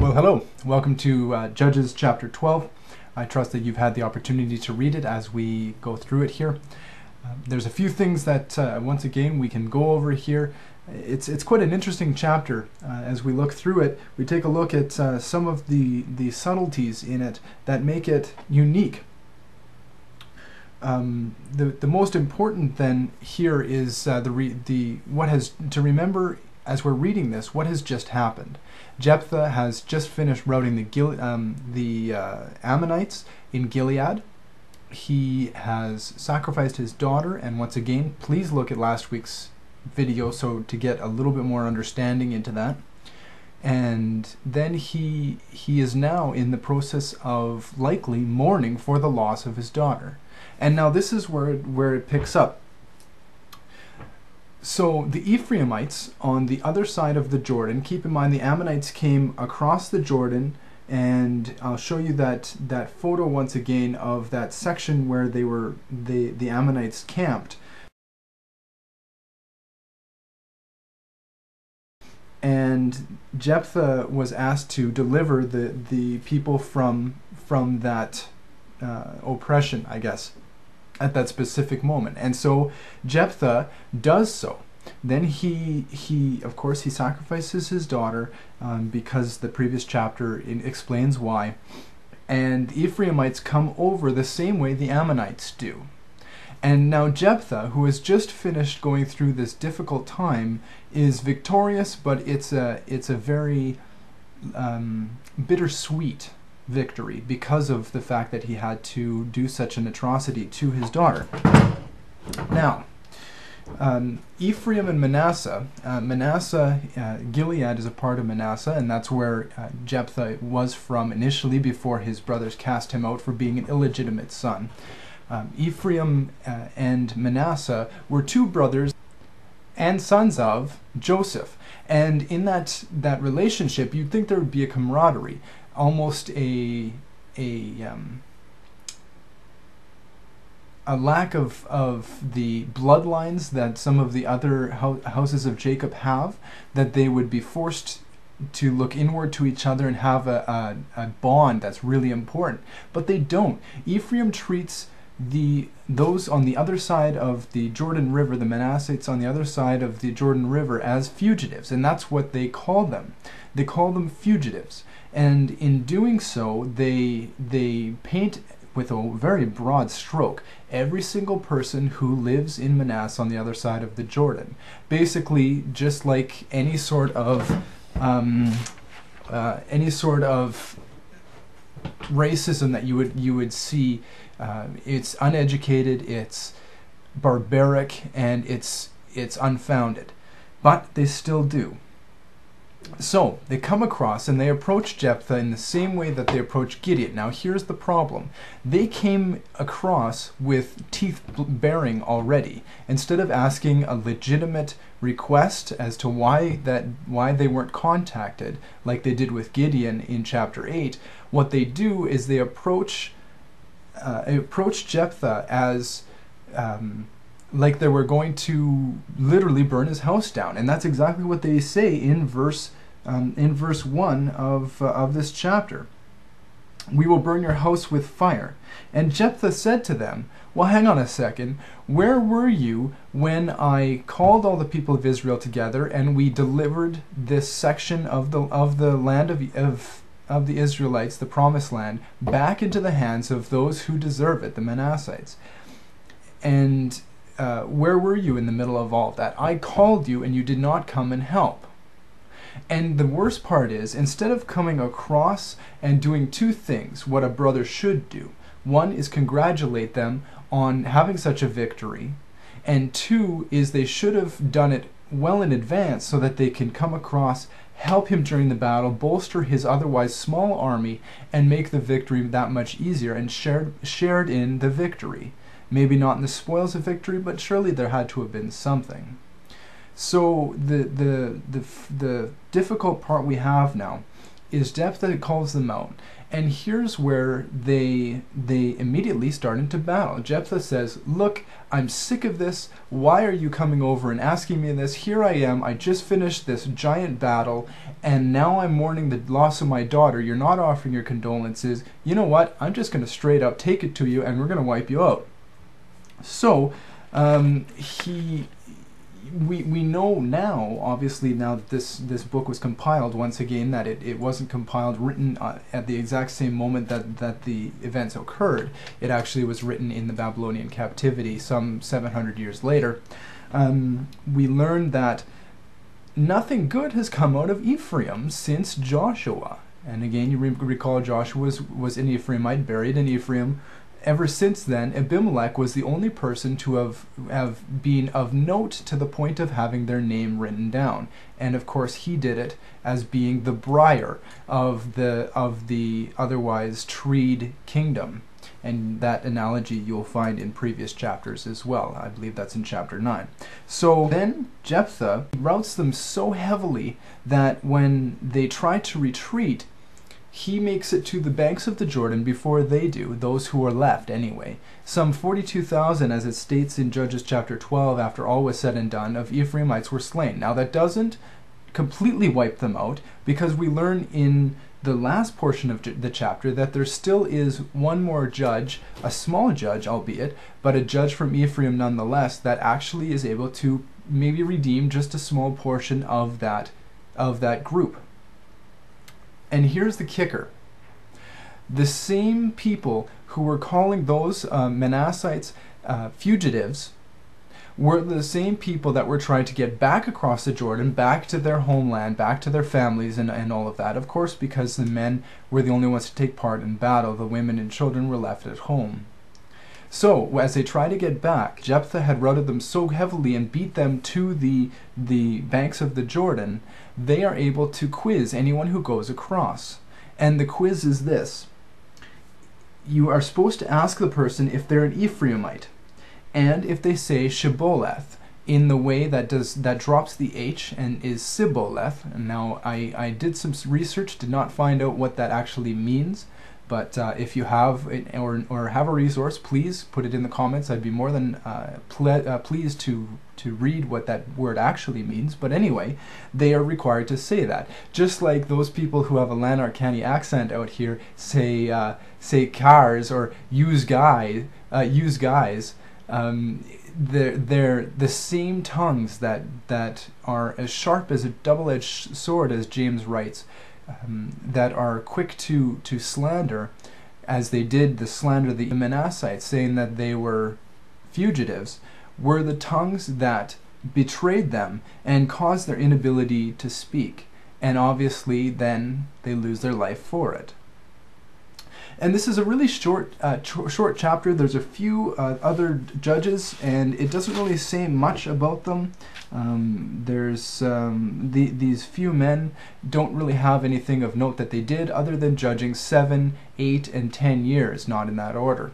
Well, hello. Welcome to Judges chapter 12. I trust that you've had the opportunity to read it as we go through it here. There's a few things that, once again, we can go over here. It's quite an interesting chapter. As we look through it, we take a look at some of the subtleties in it that make it unique. The most important then here is what has to remember as we're reading this, what has just happened. Jephthah has just finished routing the Ammonites in Gilead. He has sacrificed his daughter, and once again, please look at last week's video so to get a little bit more understanding into that. And then he is now in the process of likely mourning for the loss of his daughter. And now this is where it picks up. So the Ephraimites on the other side of the Jordan, keep in mind the Ammonites came across the Jordan, and I'll show you that photo once again of that section where the Ammonites camped. And Jephthah was asked to deliver the people from that oppression, I guess, at that specific moment. And so Jephthah does so. Then he of course he sacrifices his daughter because the previous chapter explains why. And the Ephraimites come over the same way the Ammonites do. And now Jephthah, who has just finished going through this difficult time, is victorious, but it's a very bittersweet victory because of the fact that he had to do such an atrocity to his daughter. Now, Ephraim and Manasseh, Gilead is a part of Manasseh, and that's where Jephthah was from initially before his brothers cast him out for being an illegitimate son. Ephraim and Manasseh were two brothers and sons of Joseph. And in that relationship, you'd think there would be a camaraderie, almost a lack of the bloodlines that some of the other houses of Jacob have, that they would be forced to look inward to each other and have a bond that's really important. But they don't. Ephraim treats those on the other side of the Jordan River, the Manassites on the other side of the Jordan River, as fugitives, and that's what they call them. They call them fugitives, and in doing so, they paint with a very broad stroke every single person who lives in Manasseh on the other side of the Jordan. Basically, just like any sort of racism that you would see. It's uneducated, it's barbaric, and it's unfounded. But they still do. So, they come across and they approach Jephthah in the same way that they approach Gideon. Now, here's the problem. They came across with teeth baring already. Instead of asking a legitimate request as to why they weren't contacted, like they did with Gideon in chapter 8, what they do is they approach Jephthah as like they were going to literally burn his house down, and that's exactly what they say in verse 1 of this chapter. We will burn your house with fire. And Jephthah said to them, well, hang on a second. Where were you when I called all the people of Israel together and we delivered this section of the land of the Israelites, the promised land, back into the hands of those who deserve it, the Manassites? And where were you in the middle of all that? I called you and you did not come and help. And the worst part is, instead of coming across and doing two things, what a brother should do. One is congratulate them on having such a victory, and two is they should have done it well in advance so that they can come across, help him during the battle, bolster his otherwise small army, and make the victory that much easier, and shared in the victory. Maybe not in the spoils of victory, but surely there had to have been something. So the difficult part we have now is Jephthah calls them out. And here's where they immediately start into battle. Jephthah says, look, I'm sick of this. Why are you coming over and asking me this? Here I am. I just finished this giant battle, and now I'm mourning the loss of my daughter. You're not offering your condolences. You know what? I'm just going to straight up take it to you, and we're going to wipe you out. So we know now, obviously, now that this book was compiled, once again, that it wasn't compiled, written at the exact same moment that the events occurred. It actually was written in the Babylonian captivity some 700 years later. We learned that nothing good has come out of Ephraim since Joshua. And again, you recall Joshua was an Ephraimite, buried in Ephraim. Ever since then, Abimelech was the only person to have been of note to the point of having their name written down. And of course, he did it as being the Briar of the otherwise treed kingdom. And that analogy you'll find in previous chapters as well. I believe that's in chapter 9. So then Jephthah routs them so heavily that when they try to retreat, he makes it to the banks of the Jordan before they do, those who are left anyway. Some 42,000, as it states in Judges chapter 12, after all was said and done, of Ephraimites were slain. Now that doesn't completely wipe them out, because we learn in the last portion of the chapter that there still is one more judge, a small judge albeit, but a judge from Ephraim nonetheless, that actually is able to maybe redeem just a small portion of that group. And here's the kicker. The same people who were calling those Manassites fugitives were the same people that were trying to get back across the Jordan, back to their homeland, back to their families and all of that. Of course, because the men were the only ones to take part in battle, the women and children were left at home. So, as they try to get back, Jephthah had routed them so heavily and beat them to the banks of the Jordan, they are able to quiz anyone who goes across. And the quiz is this. You are supposed to ask the person if they're an Ephraimite, and if they say Shibboleth, in the way that drops the H and is Sibboleth. And now, I did some research, did not find out what that actually means. But if you have or have a resource, please put it in the comments. I'd be more than pleased to read what that word actually means. But anyway, they are required to say that. Just like those people who have a Lanarkani accent out here say cars or use guys. They're the same tongues that are as sharp as a double-edged sword, as James writes. That are quick to slander, as they did the slander the Manassites, saying that they were fugitives, were the tongues that betrayed them and caused their inability to speak. And obviously then they lose their life for it. And this is a really short chapter. There's a few other judges, and it doesn't really say much about them. These few men don't really have anything of note that they did, other than judging 7, 8, and 10 years, not in that order.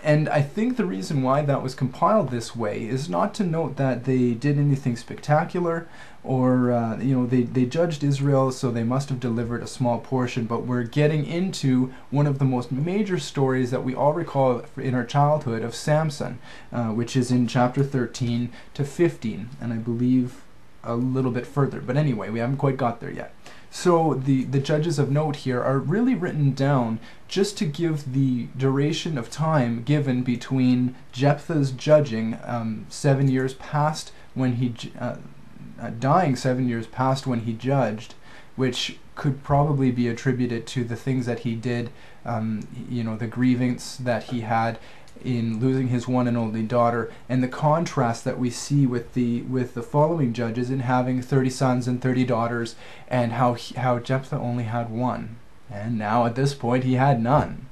And I think the reason why that was compiled this way is not to note that they did anything spectacular, or they judged Israel, so they must have delivered a small portion. But we're getting into one of the most major stories that we all recall in our childhood of Samson, which is in chapter 13 to 15, and I believe a little bit further. But anyway, we haven't quite got there yet. So the judges of note here are really written down just to give the duration of time given between Jephthah's judging 7 years past when he dying 7 years past when he judged, which could probably be attributed to the things that he did, the grievance that he had in losing his one and only daughter, and the contrast that we see with the following judges in having 30 sons and 30 daughters, and how Jephthah only had one, and now at this point he had none.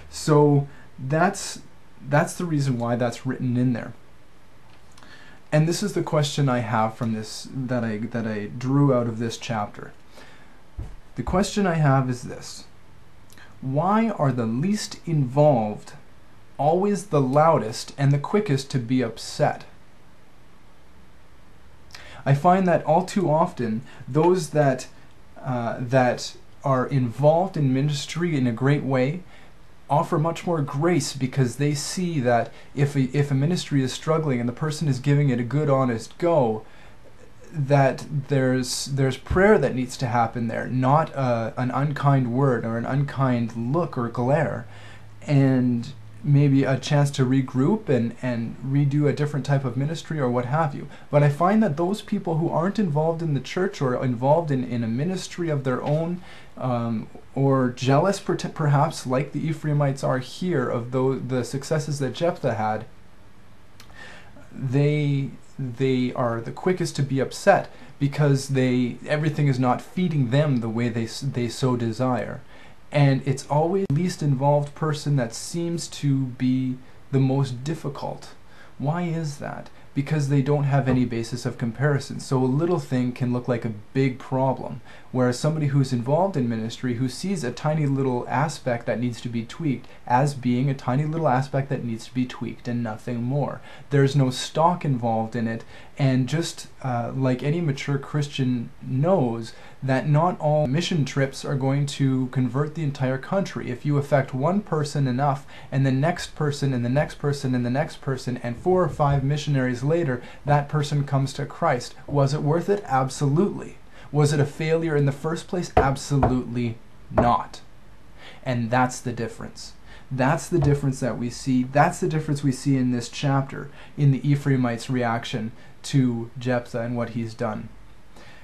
So that's the reason why that's written in there. And this is the question I have from this that I drew out of this chapter. The question I have is this: why are the least involved always the loudest and the quickest to be upset? I find that all too often those that are involved in ministry in a great way offer much more grace, because they see that if a ministry is struggling and the person is giving it a good honest go, that there's prayer that needs to happen there, not an unkind word or an unkind look or glare, and maybe a chance to regroup and redo a different type of ministry or what have you. But I find that those people who aren't involved in the church or involved in a ministry of their own, or jealous perhaps like the Ephraimites are here of the successes that Jephthah had, they are the quickest to be upset, because everything is not feeding them the way they so desire. And it's always the least involved person that seems to be the most difficult. Why is that? Because they don't have any basis of comparison. So a little thing can look like a big problem, whereas somebody who's involved in ministry, who sees a tiny little aspect that needs to be tweaked as being a tiny little aspect that needs to be tweaked and nothing more. There's no stock involved in it, and just like any mature Christian knows that not all mission trips are going to convert the entire country. If you affect one person enough, and the next person and the next person and the next person, and 4 or 5 missionaries later, that person comes to Christ. Was it worth it? Absolutely. Was it a failure in the first place? Absolutely not. And that's the difference. That's the difference that we see. That's the difference we see in this chapter, in the Ephraimites' reaction to Jephthah and what he's done.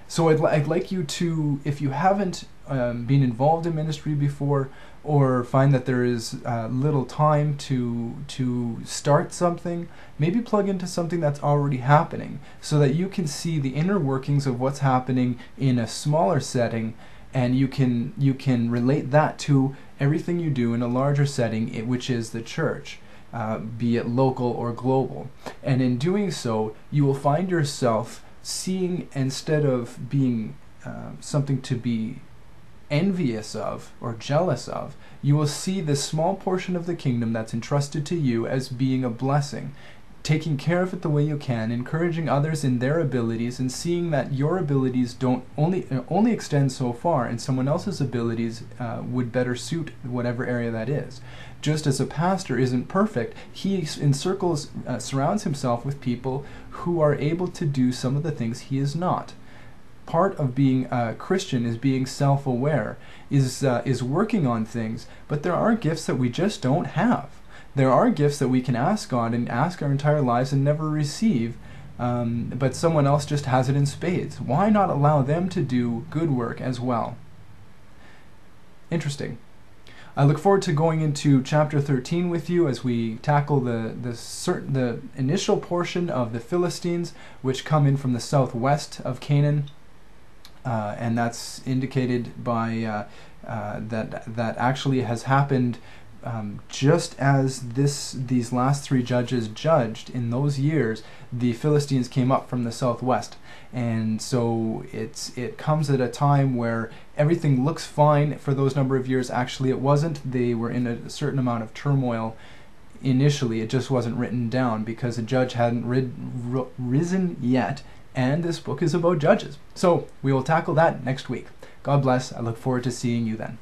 So I'd like you to, if you haven't been involved in ministry before, or find that there is little time to start something, maybe plug into something that's already happening, so that you can see the inner workings of what's happening in a smaller setting, and you can relate that to everything you do in a larger setting, which is the church, be it local or global. And in doing so, you will find yourself seeing, instead of being something to be envious of or jealous of, you will see this small portion of the kingdom that's entrusted to you as being a blessing, taking care of it the way you can, encouraging others in their abilities, and seeing that your abilities don't only extend so far, and someone else's abilities would better suit whatever area that is. Just as a pastor isn't perfect, he surrounds himself with people who are able to do some of the things he is not. Part of being a Christian is being self-aware, is working on things, but there are gifts that we just don't have. There are gifts that we can ask God and ask our entire lives and never receive, but someone else just has it in spades. Why not allow them to do good work as well? Interesting. I look forward to going into chapter 13 with you as we tackle the initial portion of the Philistines, which come in from the southwest of Canaan, and that's indicated by that actually has happened just as these last 3 judges judged in those years. The Philistines came up from the southwest, and so it comes at a time where everything looks fine for those number of years. Actually, it wasn't. They were in a certain amount of turmoil initially. It just wasn't written down because a judge hadn't risen yet, and this book is about judges. So we will tackle that next week. God bless. I look forward to seeing you then.